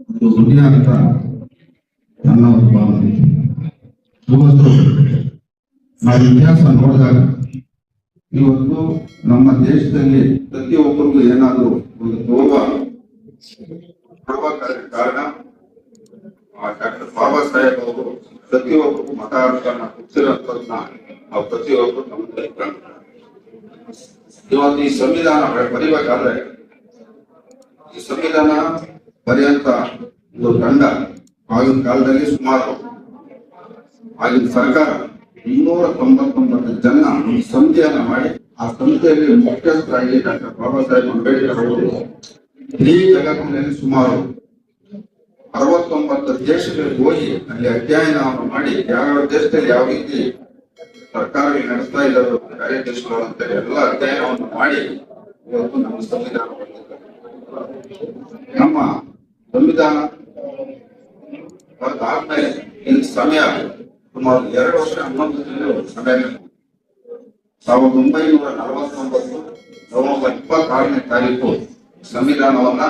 ಒಂದು ದುನಿಯಾ ಅಂತ ನನ್ನ ಒಂದು ಭಾವನೆ. ಇವತ್ತು ನಾವು ಇತಿಹಾಸ ನೋಡಿದಾಗ ಇವತ್ತು ನಮ್ಮ ದೇಶದಲ್ಲಿ ಪ್ರತಿಯೊಬ್ಬರಿಗೂ ಏನಾದರೂ ಒಂದು ಕಾರಣ ಡಾಕ್ಟರ್ ಬಾಬಾ ಸಾಹೇಬ್ ಅವರು ಪ್ರತಿಯೊಬ್ಬರಿಗೂ ಮತಾರ್ಥನ ಹುಟ್ಟಿರೋದನ್ನ ನಾವು ಪ್ರತಿಯೊಬ್ಬರು ನಮ್ಮಲ್ಲಿ ಕಾಣ್ತಾರೆ. ಇವತ್ತು ಈ ಸಂವಿಧಾನ ಬರೀಬೇಕಾದ್ರೆ ಈ ಸಂವಿಧಾನ ಬರೆಯಂತ ಒಂದು ತಂಡ ಆಗಿನ ಕಾಲದಲ್ಲಿ ಸುಮಾರು ಆಗಿನ ಸರ್ಕಾರ 299 ಜನ ಒಂದು ಸಮಿತಿಯನ್ನ ಮಾಡಿ ಆ ಸಮಿತಿಯಲ್ಲಿ ಮುಖ್ಯಸ್ಥರಾಗಿ ಡಾಕ್ಟರ್ ಬಾಬಾ ಸಾಹೇಬ್ ಅಂಬೇಡ್ಕರ್ ಅವರು ಇಡೀ ಜಗತ್ತಿನಲ್ಲಿ ಸುಮಾರು 69 ದೇಶಗಳಿಗೆ ಹೋಗಿ ಅಲ್ಲಿ ಅಧ್ಯಯನವನ್ನು ಮಾಡಿ ಯಾವ ದೇಶದಲ್ಲಿ ಯಾವ ರೀತಿ ಸರ್ಕಾರಗಳು ನಡೆಸ್ತಾ ಇದ್ದಾರೆ ಬೇರೆ ದೇಶಗಳು ಅಂತ ಎಲ್ಲ ಅಧ್ಯಯನವನ್ನು ಮಾಡಿ ಇವತ್ತು ನಮ್ಮ ಸಂವಿಧಾನ ನಮ್ಮ ಸಂವಿಧಾನ ಆದ್ಮೇಲೆ ಇಲ್ಲಿ ಸಮಯ ಸುಮಾರು 2 ವರ್ಷ 11 ತಿಂಗಳು ಸಮಯ 1949 ನವೆಂಬರ್ 26ನೇ ತಾರೀಕು ಸಂವಿಧಾನವನ್ನ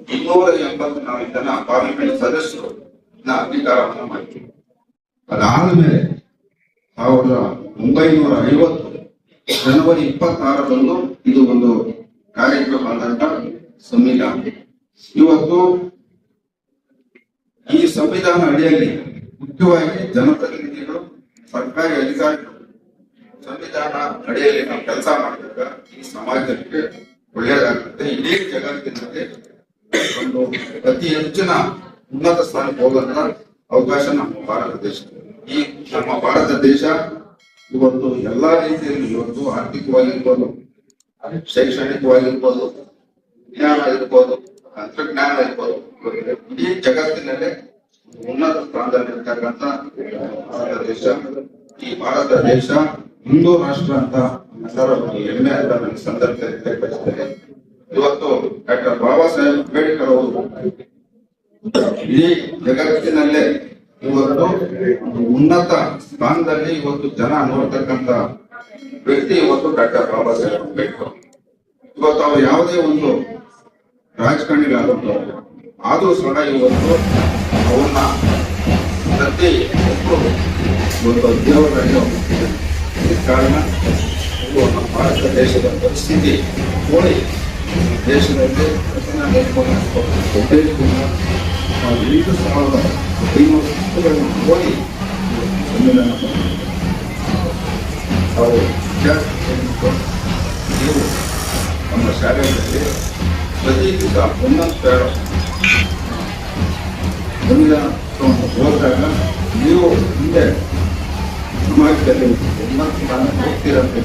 284 ಜನ ಪಾರ್ಲಿಮೆಂಟ್ ಸದಸ್ಯರು ಅಧಿಕಾರವನ್ನ ಮಾಡಿದ್ರು. ಅದಾದ್ಮೇಲೆ 1950 ಜನವರಿ 26ರಂದು ಇದು ಒಂದು ಕಾರ್ಯಕ್ರಮ ಆದಂತ ಸಂವಿಧಾನ. ಇವತ್ತು ಈ ಸಂವಿಧಾನ ಅಡಿಯಲ್ಲಿ ಮುಖ್ಯವಾಗಿ ಜನಪ್ರತಿನಿಧಿಗಳು ಸರ್ಕಾರಿ ಅಧಿಕಾರಿಗಳು ಸಂವಿಧಾನ ಅಡಿಯಲ್ಲಿ ನಾವು ಕೆಲಸ ಮಾಡಿದಾಗ ಈ ಸಮಾಜಕ್ಕೆ ಒಳ್ಳೆಯದಾಗುತ್ತೆ. ಇಡೀ ಜಗತ್ತಿನಲ್ಲಿ ಒಂದು ಅತಿ ಹೆಚ್ಚಿನ ಉನ್ನತ ಸ್ಥಾನಕ್ಕೆ ಹೋಗುವಂತ ಅವಕಾಶ ನಮ್ಮ ಭಾರತ ದೇಶ. ಈ ನಮ್ಮ ಭಾರತ ದೇಶ ಇವತ್ತು ಎಲ್ಲಾ ರೀತಿಯಲ್ಲಿ ಇವತ್ತು ಆರ್ಥಿಕವಾಗಿರ್ಬೋದು, ಶೈಕ್ಷಣಿಕವಾಗಿರ್ಬೋದು, ವಿಜ್ಞಾನ ಇರ್ಬೋದು, ತಂತ್ರಜ್ಞಾನ ಇರ್ಬೋದು, ಇಡೀ ಜಗತ್ತಿನಲ್ಲೇ ಉನ್ನತ ಸ್ಥಾನದಲ್ಲಿರ್ತಕ್ಕಂಥ ಭಾರತ ದೇಶ. ಈ ಭಾರತ ದೇಶ ಹಿಂದೂ ರಾಷ್ಟ್ರ ಅಂತ ಎಲ್ಲರೂ ಹೆಮ್ಮೆ ಅಂತ ನನ್ನ ಸಂದರ್ಭದಲ್ಲಿ ವ್ಯಕ್ತಪಡಿಸುತ್ತೇನೆ. ಇವತ್ತು ಡಾಕ್ಟರ್ ಬಾಬಾ ಸಾಹೇಬ್ ಅಂಬೇಡ್ಕರ್ ಅವರು ಇಡೀ ಜಗತ್ತಿನಲ್ಲೇ ಇವತ್ತು ಉನ್ನತ ಸ್ಥಾನದಲ್ಲಿ ಇವತ್ತು ಜನ ನೋಡ್ತಕ್ಕಂಥ ವ್ಯಕ್ತಿ ಇವತ್ತು ಡಾಕ್ಟರ್ ಬಾಬಾ ಸಾಹೇಬ್ ಅಂಬೇಡ್ಕರ್. ಇವತ್ತು ಅವರು ಯಾವುದೇ ಒಂದು ರಾಜಕಾರಣಿಗಳಾದಂತ ಆದರೂ ಸಹ ಇವತ್ತು ಅವನ್ನ ಪ್ರತಿ ಒಬ್ಬರು ಇವತ್ತು ದೇವರಾಗಿ ಕಾರಣ ನಮ್ಮ ಭಾರತ ದೇಶದ ಪರಿಸ್ಥಿತಿ ನೋಡಿ ದೇಶದಲ್ಲಿ 5,500 ಪುಸ್ತಕಗಳನ್ನು ಓದಿ ಸಂವಿಧಾನ ಅವರು ನೀವು ನಮ್ಮ ಶಾಲೆಗಳಲ್ಲಿ ಪ್ರತಿ ದಿವಸ 11 ಪ್ಯಾರ ಸಂವಿಧಾನವನ್ನು ಓದಿದಾಗ ನೀವು ಹಿಂದೆ ಸಮಾಜದಲ್ಲಿ 11 ಸ್ಥಾನ ಹೋಗ್ತೀರಂತ